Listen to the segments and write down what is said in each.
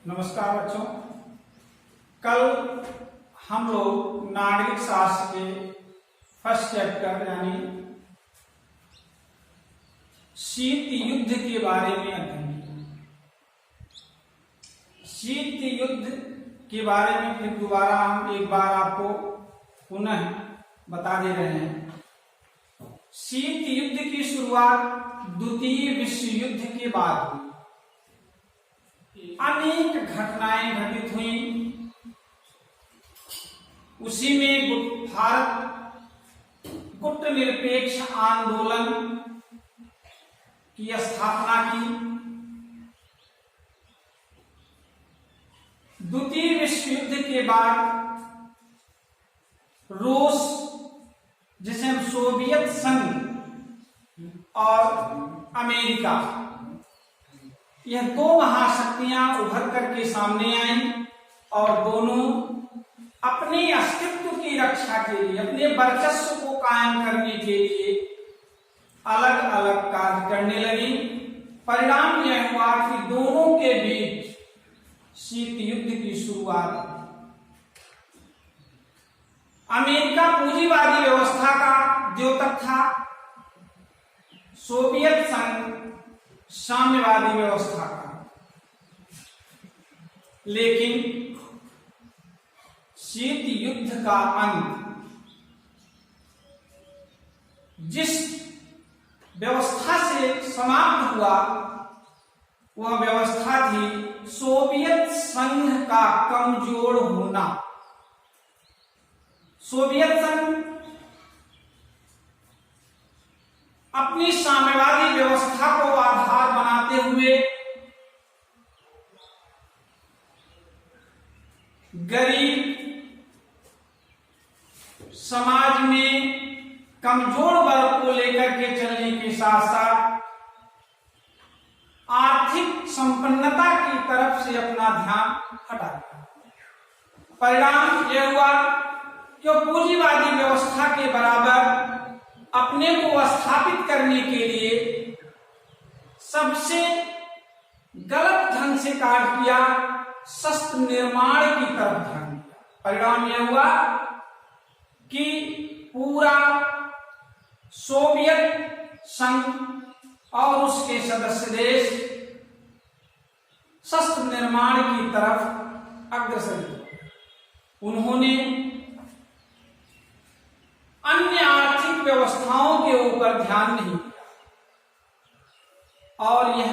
नमस्कार बच्चों। कल हम लोग नागरिक शास्त्र के फर्स्ट चैप्टर यानी शीत युद्ध के बारे में अध्ययन किया। शीत युद्ध के बारे में फिर दोबारा हम एक बार आपको पुनः बता दे रहे हैं। शीत युद्ध की शुरुआत द्वितीय विश्व युद्ध के बाद हुई। अनेक घटनाएं घटित हुई। उसी में भारत गुट निरपेक्ष आंदोलन की स्थापना की। द्वितीय विश्व युद्ध के बाद रूस, जिसे हम सोवियत संघ और अमेरिका, यह दो महाशक्तियां उभर करके सामने आई और दोनों अपने अस्तित्व की रक्षा के लिए, अपने वर्चस्व को कायम करने के लिए अलग अलग कार्य करने लगी। परिणाम यह हुआ कि दोनों के बीच शीत युद्ध की शुरुआत। अमेरिका पूंजीवादी व्यवस्था का द्योतक था, सोवियत संघ साम्यवादी व्यवस्था का। लेकिन शीत युद्ध का अंत जिस व्यवस्था से समाप्त हुआ वह व्यवस्था थी सोवियत संघ का कमजोर होना। सोवियत संघ अपनी साम्यवादी व्यवस्था को आधार बनाते हुए गरीब समाज में कमजोर वर्ग को लेकर के चलने के साथ साथ आर्थिक संपन्नता की तरफ से अपना ध्यान हटा दिया। परिणाम यह हुआ कि पूंजीवादी व्यवस्था के बराबर अपने को स्थापित करने के लिए सबसे गलत ढंग से कार्य किया, शस्त्र निर्माण की तरफ ध्यान दिया। परिणाम यह हुआ कि पूरा सोवियत संघ और उसके सदस्य देश शस्त्र निर्माण की तरफ अग्रसर हुए। उन्होंने अन्य आर्थिक व्यवस्थाओं के ऊपर ध्यान नहीं दिया और यह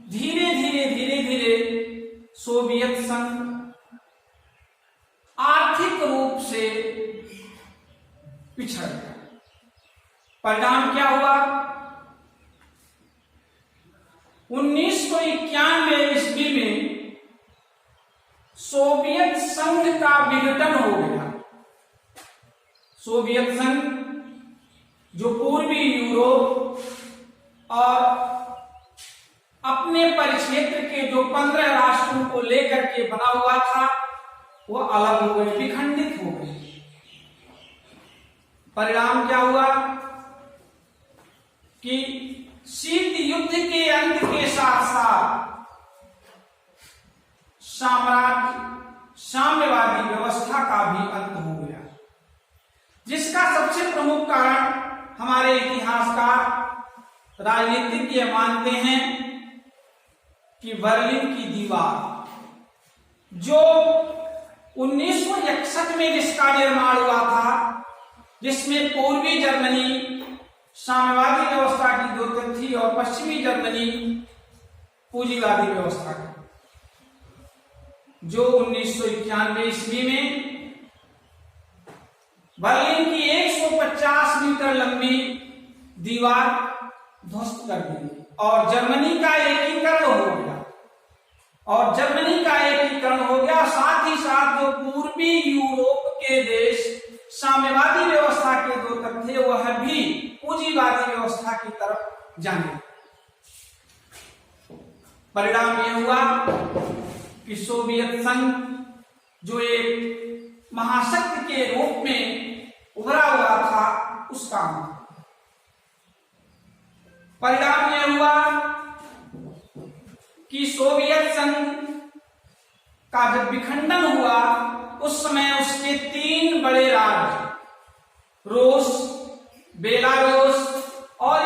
धीरे धीरे सोवियत संघ आर्थिक रूप से पिछड़ गया। परिणाम क्या हुआ? 1991 ईस्वी में सोवियत संघ का विघटन हो गया। सोवियत संघ जो पूर्वी यूरोप और अपने परिक्षेत्र के जो 15 राष्ट्रों को लेकर के बना हुआ था वह अलग हो गए, विखंडित हो गए। परिणाम क्या हुआ कि शीत युद्ध के अंत के साथ साथ साम्यवादी व्यवस्था का भी अंत हो गया, जिसका सबसे प्रमुख कारण हमारे इतिहासकार राजनीतिज्ञ मानते हैं कि बर्लिन की दीवार, जो 1961 में जिसका निर्माण हुआ था, जिसमें पूर्वी जर्मनी साम्यवादी व्यवस्था की द्योतक थी और पश्चिमी जर्मनी पूंजीवादी व्यवस्था की, जो 1991 ईस्वी में बर्लिन की 150 मीटर लंबी दीवार ध्वस्त कर दी और जर्मनी का एकीकरण हो गया। साथ ही साथ जो पूर्वी यूरोप के देश साम्यवादी व्यवस्था के द्योतक थे वह भी पूंजीवादी व्यवस्था की तरफ जाने। परिणाम यह हुआ कि सोवियत संघ जो एक महाशक्ति के रूप में उभरा हुआ था उसका परिणाम यह हुआ कि सोवियत संघ का जब विखंडन हुआ उस समय उसके 3 बड़े राज्य रूस, बेलारूस और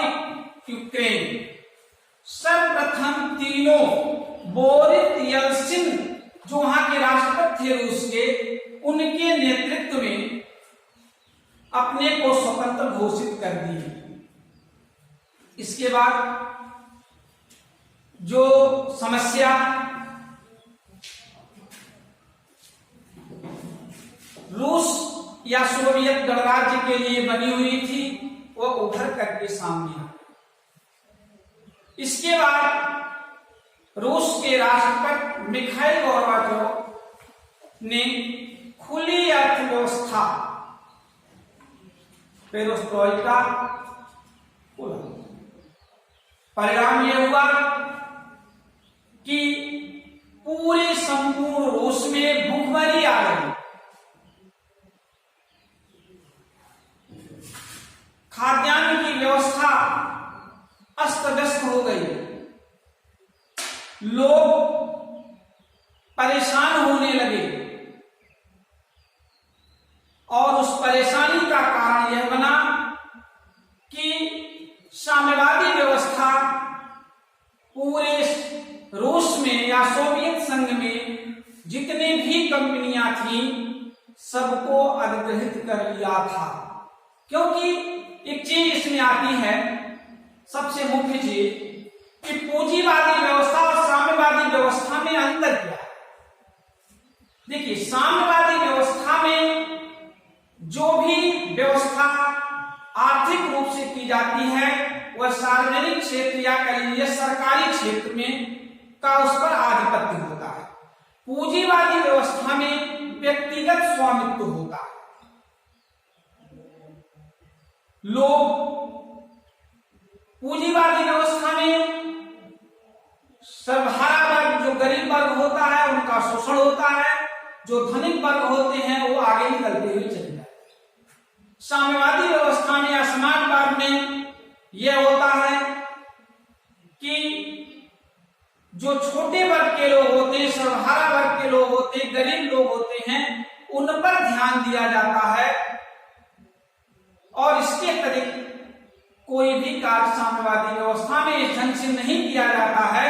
यूक्रेन, सर्वप्रथम तीनों बोरिस येल्त्सिन जो वहां के राष्ट्रपति थे रूस के, उनके नेतृत्व में अपने को स्वतंत्र घोषित कर दिए। इसके बाद जो समस्या रूस या सोवियत गणराज्य के लिए बनी हुई थी वो उभर करके सामने आ गई। इसके बाद रूस के राष्ट्रपति मिखाइल गोर्बाचोव ने खुली अर्थव्यवस्था पेरोस्ट्रोइका खोला। परिणाम यह हुआ कि पूरे संपूर्ण रूस में भूखमरी आ गई, खाद्यान्न की व्यवस्था अस्त व्यस्त हो गई, लोग परेशान होने लगे और उस परेशानी का कारण यह बना कि साम्यवादी व्यवस्था पूरे रूस में या सोवियत संघ में जितनी भी कंपनियां थीं सबको अधिग्रहित कर लिया था। क्योंकि एक चीज इसमें आती है, सबसे मुख्य चीज कि पूंजीवादी व्यवस्था और साम्यवादी व्यवस्था में अंतर क्या है। देखिए, साम्यवादी व्यवस्था में जो भी व्यवस्था आर्थिक रूप से की जाती है वह सार्वजनिक क्षेत्र या कह लीजिए सरकारी क्षेत्र में का उस पर आधिपत्य होता है। पूंजीवादी व्यवस्था में व्यक्तिगत स्वामित्व होता है। लोग पूंजीवादी व्यवस्था में सर्वहारा वर्ग, जो गरीब वर्ग होता है उनका शोषण होता है, जो धनिक वर्ग होते हैं वो आगे निकलते हुए चले जाते हैं। साम्यवादी व्यवस्था में या समाजवाद में यह होता है कि जो छोटे वर्ग के लोग होते हैं, सर्वहारा वर्ग के लोग होते हैं, गरीब लोग होते हैं, उन पर ध्यान दिया जाता है और इसके अतिरिक्त कोई भी कार्य साम्यवादी व्यवस्था में इस ढंग से नहीं किया जाता है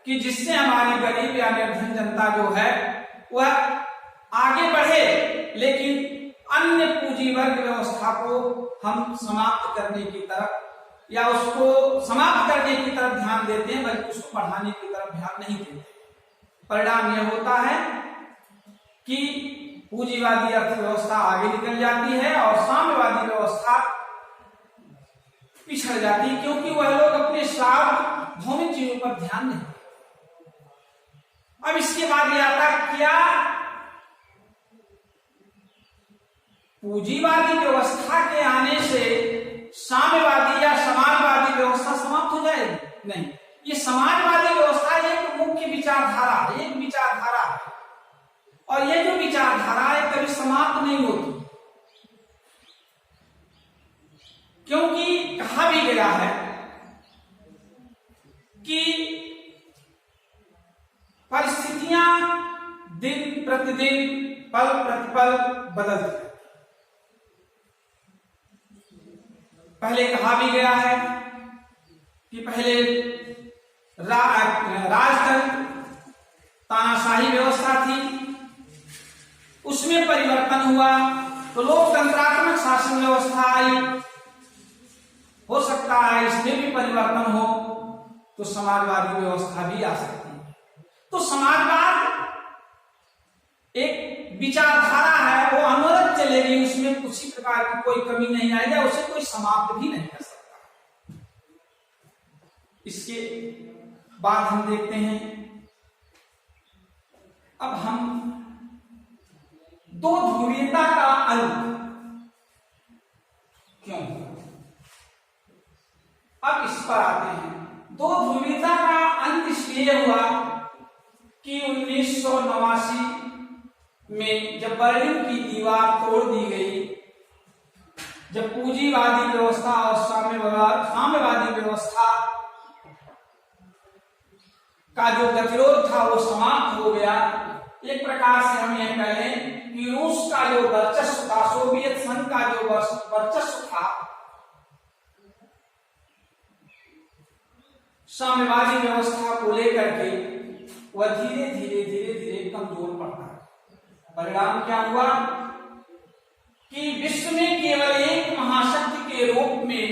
कि जिससे हमारी गरीब या निर्धन जनता जो है वह आगे बढ़े, लेकिन अन्य पूंजी वर्ग व्यवस्था को हम समाप्त करने की तरफ या उसको समाप्त करने की तरफ ध्यान देते हैं, बल्कि उसको बढ़ाने की तरफ ध्यान नहीं देते। परिणाम यह होता है कि पूंजीवादी अर्थव्यवस्था आगे निकल जाती है और साम्यवादी व्यवस्था पिछड़ जाती है, क्योंकि वह लोग अपने सार्वभौमिक चीजों पर ध्यान नहीं देते। अब इसके बाद यह आता है, क्या पूंजीवादी व्यवस्था के आने से साम्यवादी या समाजवादी व्यवस्था समाप्त हो जाएगी? नहीं, ये समाजवादी व्यवस्था एक मुख्य विचारधारा है, एक विचारधारा है और ये जो विचारधारा है कभी समाप्त नहीं होती, क्योंकि कहा भी गया है कि परिस्थितियां दिन प्रतिदिन पल प्रतिपल बदलती है। पहले कहा भी गया है कि पहले राजतंत्र तानाशाही व्यवस्था थी, उसमें परिवर्तन हुआ तो लोकतंत्रात्मक शासन व्यवस्था आई। हो सकता है इसमें भी परिवर्तन हो तो समाजवादी व्यवस्था भी आ सकती है। तो समाजवाद एक विचारधारा है, वो अनवरत चलेगी, उसमें किसी प्रकार की कोई कमी नहीं आएगी, उसे कोई समाप्त भी नहीं कर सकता। इसके बाद हम देखते हैं, अब हम दो ध्रुवीयता का अंत क्यों, अब इस पर आते हैं। दो ध्रुवीयता का अंत इसलिए हुआ कि 1989 में जब बर्लिन की दीवार तोड़ दी गई, जब पूंजीवादी व्यवस्था और साम्यवादी व्यवस्था का जो गतिरोध था वो समाप्त हो गया, एक प्रकार से हम यह कह लें कि रूस का जो वर्चस्व था, सोवियत संघ का जो वर्चस्व था, साम्यवादी व्यवस्था को लेकर के वह धीरे धीरे कमजोर पड़ता है। परिणाम क्या हुआ कि विश्व में केवल एक महाशक्ति के रूप में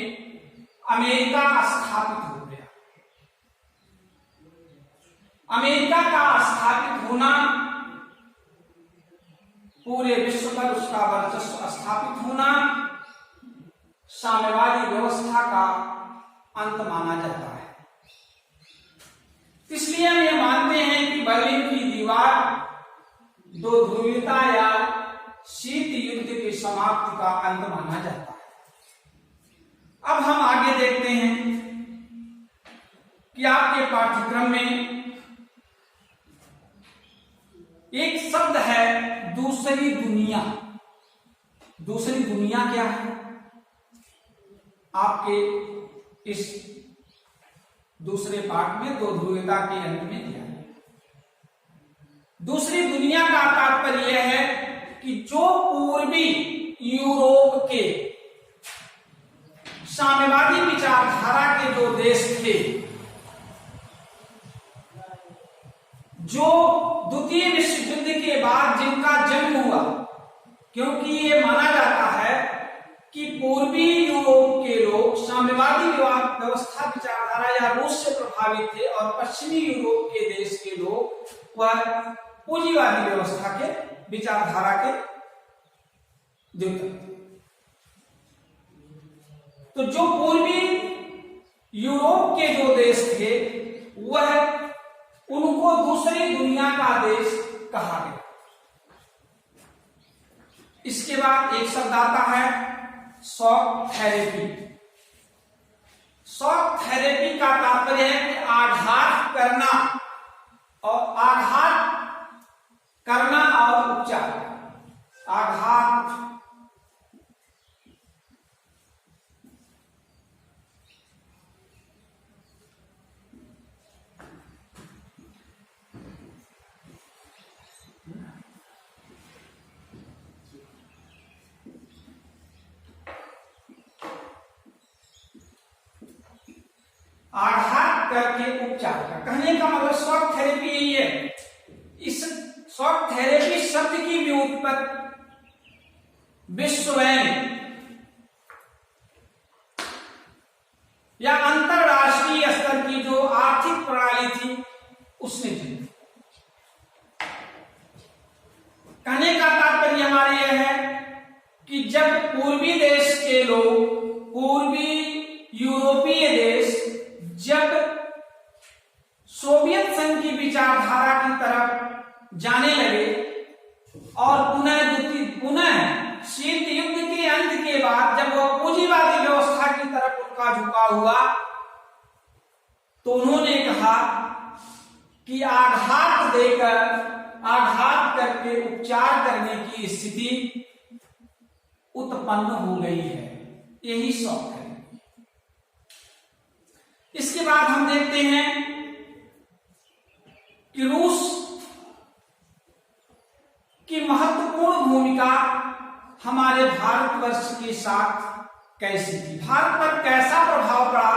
अमेरिका स्थापित हो गया। अमेरिका का स्थापित होना, पूरे विश्व पर उसका वर्चस्व स्थापित होना साम्यवादी व्यवस्था का अंत माना जाता है। इसलिए हम ये मानते हैं कि बर्लिन की दीवार दो ध्रुवीयता या शीत युद्ध की समाप्ति का अंत माना जाता है। अब हम आगे देखते हैं कि आपके पाठ्यक्रम में एक शब्द है दूसरी दुनिया। दूसरी दुनिया क्या है? आपके इस दूसरे पाठ में दो ध्रुवीयता के अंत में दिया है। दूसरी दुनिया का तात्पर्य यह है कि जो पूर्वी यूरोप के साम्यवादी विचारधारा के जो देश थे, जो द्वितीय विश्व युद्ध के बाद जिनका जन्म हुआ, क्योंकि ये माना जाता है कि पूर्वी यूरोप के लोग साम्यवादी व्यवस्था विचारधारा या रूस से प्रभावित थे और पश्चिमी यूरोप के देश के लोग वह पूंजीवादी व्यवस्था के विचारधारा के द्योतक। तो जो पूर्वी यूरोप के जो देश थे वह उनको दूसरी दुनिया का देश कहा गया। इसके बाद एक शब्द आता है शॉक थेरेपी। शॉक थेरेपी का तात्पर्य है कि आघात करना और उपचार। आघात आघात करके उपचार का कहने का मतलब शॉक थेरेपी यही है। इस शॉक थेरेपी शब्द की व्युत्पत्ति विश्व बैंक या अंतरराष्ट्रीय स्तर की जो आर्थिक प्रणाली थी उसने दी। कहने का तात्पर्य हमारे यह है कि जब पूर्वी देश के लोग, पूर्वी यूरोपीय देश जब सोवियत संघ की विचारधारा की तरफ जाने लगे और पुनः शीत युद्ध के अंत के बाद जब वह पूंजीवादी व्यवस्था की तरफ उनका झुकाव हुआ, तो उन्होंने कहा कि आघात देकर, आघात करके उपचार करने की स्थिति उत्पन्न हो गई है। यही शौक है। इसके बाद हम देखते हैं कि रूस की महत्वपूर्ण भूमिका हमारे भारतवर्ष के साथ कैसी थी, भारत पर कैसा प्रभाव पड़ा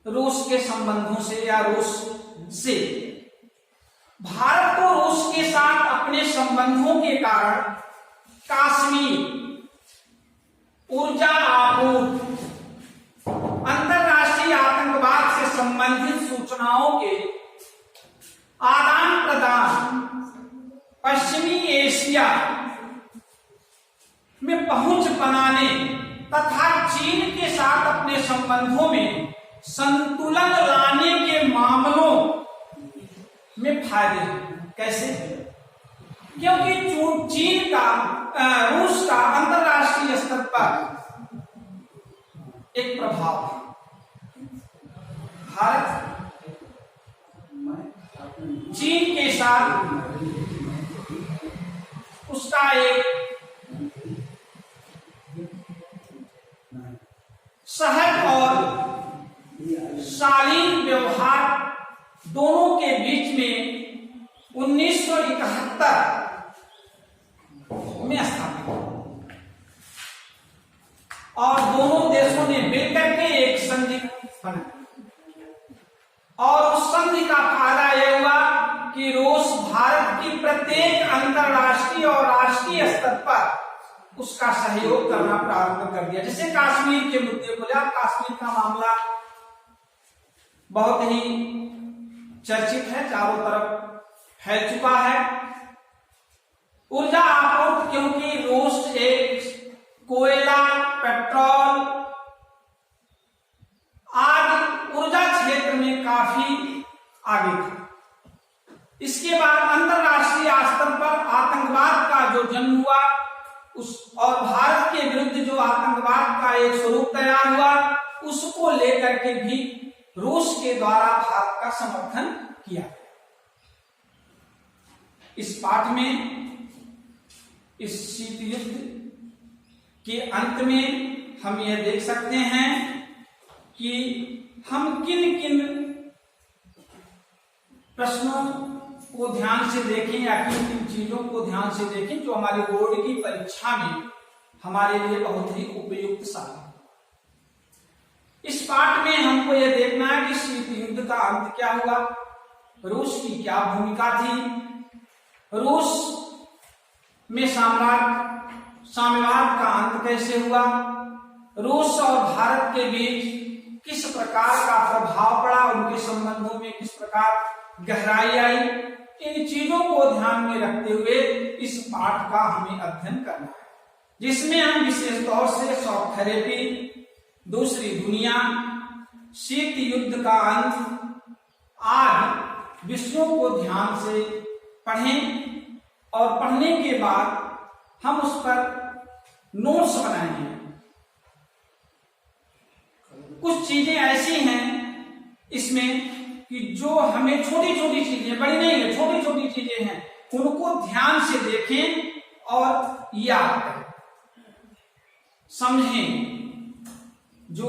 रूस के संबंधों से या रूस से। भारत को रूस के साथ अपने संबंधों के कारण कश्मीर, ऊर्जा आपूर्ति, अंतरराष्ट्रीय आतंकवाद से संबंधित सूचनाओं के आदान प्रदान, पश्चिमी एशिया में पहुंच बनाने तथा चीन के साथ अपने संबंधों में संतुलन लाने के मामलों में फायदे। कैसे? क्योंकि चीन का, रूस का अंतरराष्ट्रीय स्तर पर एक प्रभाव है। भारत चीन के साथ उसका एक सहज और शालीन व्यवहार दोनों के बीच में 1941 1978 में स्थापित हुआ और दोनों देशों ने मिलकर के एक संधि बनाई और उस संधि का फायदा यह हुआ कि रूस भारत की प्रत्येक अंतरराष्ट्रीय और राष्ट्रीय स्तर पर उसका सहयोग करना प्रारंभ कर दिया। जैसे कश्मीर के मुद्दे को लेकर, कश्मीर का मामला बहुत ही चर्चित है, चारों तरफ फैल चुका है। ऊर्जा आपूर्ति, क्योंकि रूस एक कोयला, पेट्रोल आदि ऊर्जा क्षेत्र में काफी आगे था। इसके बाद अंतरराष्ट्रीय स्तर पर आतंकवाद का जो जन्म हुआ और भारत के विरुद्ध जो आतंकवाद का एक स्वरूप तैयार हुआ, उसको लेकर के भी रूस के द्वारा भारत का समर्थन किया गया। इस पाठ में इस शीत युद्ध के अंत में हम यह देख सकते हैं कि हम किन किन प्रश्नों को ध्यान से देखें या किन किन चीजों को ध्यान से देखें जो हमारे बोर्ड की परीक्षा में हमारे लिए बहुत ही उपयुक्त साबित हो। इस पाठ में हमको यह देखना है कि शीत युद्ध का अंत क्या हुआ, रूस की क्या भूमिका थी, रूस में साम्यवाद का अंत कैसे हुआ, रूस और भारत के बीच किस प्रकार का प्रभाव पड़ा, उनके संबंधों में किस प्रकार गहराई आई, इन चीजों को ध्यान में रखते हुए इस पाठ का हमें अध्ययन करना है, जिसमें हम विशेष तौर से शॉक थेरेपी, दूसरी दुनिया, शीत युद्ध का अंत आदि विषयों को ध्यान से पढ़ें और पढ़ने के बाद हम उस पर नोट्स बनाएंगे। कुछ चीजें ऐसी हैं इसमें कि जो हमें छोटी छोटी चीजें, बड़ी नहीं है, छोटी छोटी चीजें हैं, उनको ध्यान से देखें और याद करें, समझें, जो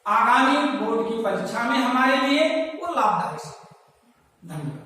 आगामी बोर्ड की परीक्षा में हमारे लिए वो लाभदायक है। धन्यवाद।